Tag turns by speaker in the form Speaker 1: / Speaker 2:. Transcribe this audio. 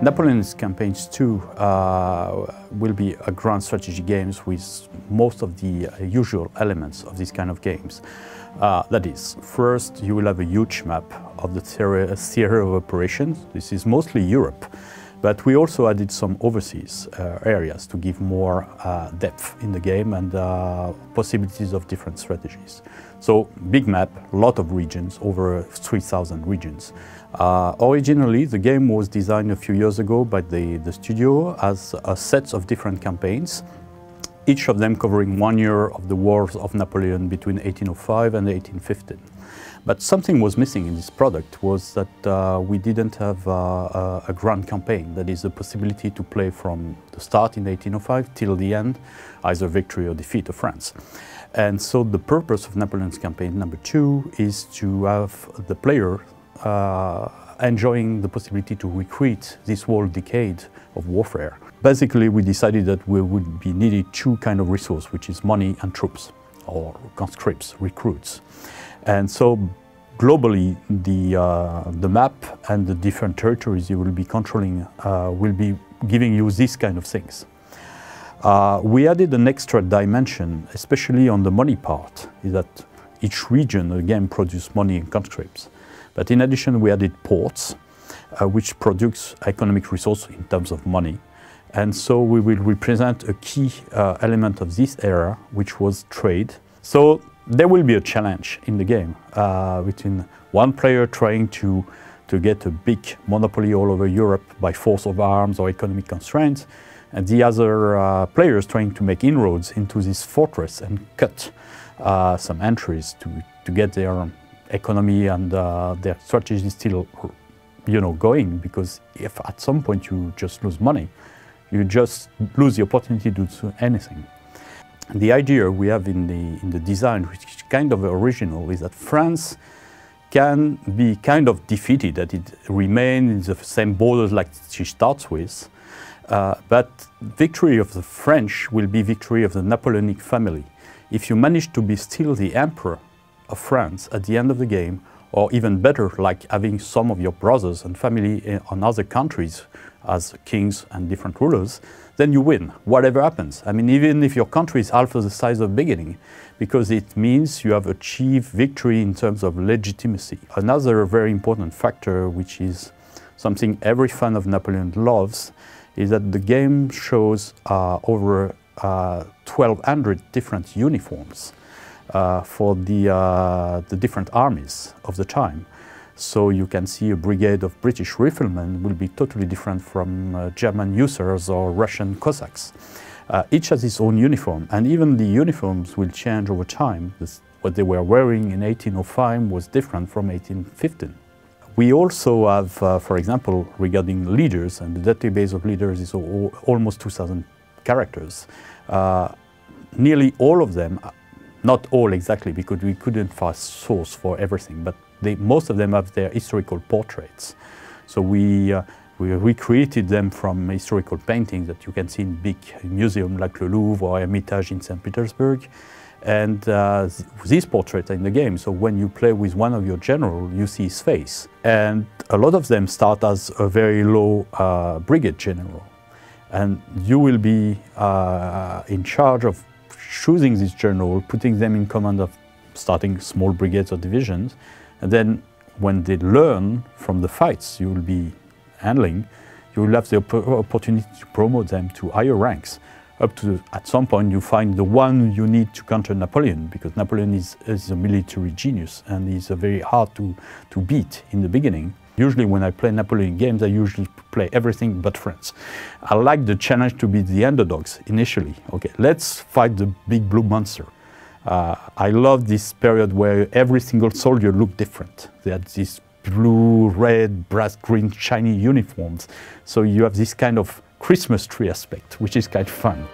Speaker 1: Napoleon's campaigns too will be a grand strategy games with most of the usual elements of these kind of games. That is, first you will have a huge map of the theater of operations. This is mostly Europe, but we also added some overseas areas to give more depth in the game and possibilities of different strategies. So, big map, lot of regions, over 3,000 regions. Originally, the game was designed a few years ago by the studio as a set of different campaigns, each of them covering 1 year of the wars of Napoleon between 1805 and 1815. But something was missing in this product was that we didn't have a grand campaign, that is the possibility to play from the start in 1805 till the end, either victory or defeat of France. And so the purpose of Napoleon's campaign number 2 is to have the player enjoying the possibility to recreate this whole decade of warfare. Basically, we decided that we would be needed 2 kinds of resources, which is money and troops, or conscripts, recruits. And so globally, the map and the different territories you will be controlling will be giving you these kind of things. We added an extra dimension, especially on the money part, is that each region again produces money and conscripts. But in addition, we added ports, which produce economic resources in terms of money. And so we will represent a key element of this era, which was trade. So there will be a challenge in the game between one player trying to get a big monopoly all over Europe by force of arms or economic constraints, and the other players trying to make inroads into this fortress and cut some entries to get their economy and their strategy still, going. Because if at some point you just lose money, you just lose the opportunity to do anything. The idea we have in the design, which is kind of original, is that France can be kind of defeated, that it remains in the same borders like she starts with, but victory of the French will be victory of the Napoleonic family. If you manage to be still the emperor of France at the end of the game, or even better, like having some of your brothers and family on other countries as kings and different rulers, then you win, whatever happens. I mean, even if your country is half of the size of the beginning, because it means you have achieved victory in terms of legitimacy. Another very important factor, which is something every fan of Napoleon loves, is that the game shows over 1,200 different uniforms for the different armies of the time. So you can see a brigade of British riflemen will be totally different from German hussars or Russian Cossacks. Each has its own uniform, and even the uniforms will change over time. What they were wearing in 1805 was different from 1815. We also have, for example, regarding leaders, and the database of leaders is almost 2,000 characters. Nearly all of them, not all exactly, because we couldn't find source for everything, but most of them have their historical portraits. So we recreated them from historical paintings that you can see in big museums like the Louvre or Hermitage in St. Petersburg. And these portraits are in the game, so when you play with one of your generals, you see his face. And a lot of them start as a very low brigade general. And you will be in charge of choosing this general, putting them in command of starting small brigades or divisions. And then when they learn from the fights you will be handling, you will have the opportunity to promote them to higher ranks. Up to, at some point, you find the one you need to counter Napoleon, because Napoleon is a military genius and he's very hard to beat in the beginning. Usually when I play Napoleon games, I usually play everything but France. I like the challenge to be the underdogs initially. Okay, let's fight the big blue monster. I love this period where every single soldier looked different. They had these blue, red, brass, green, shiny uniforms. So you have this kind of Christmas tree aspect, which is kind of fun.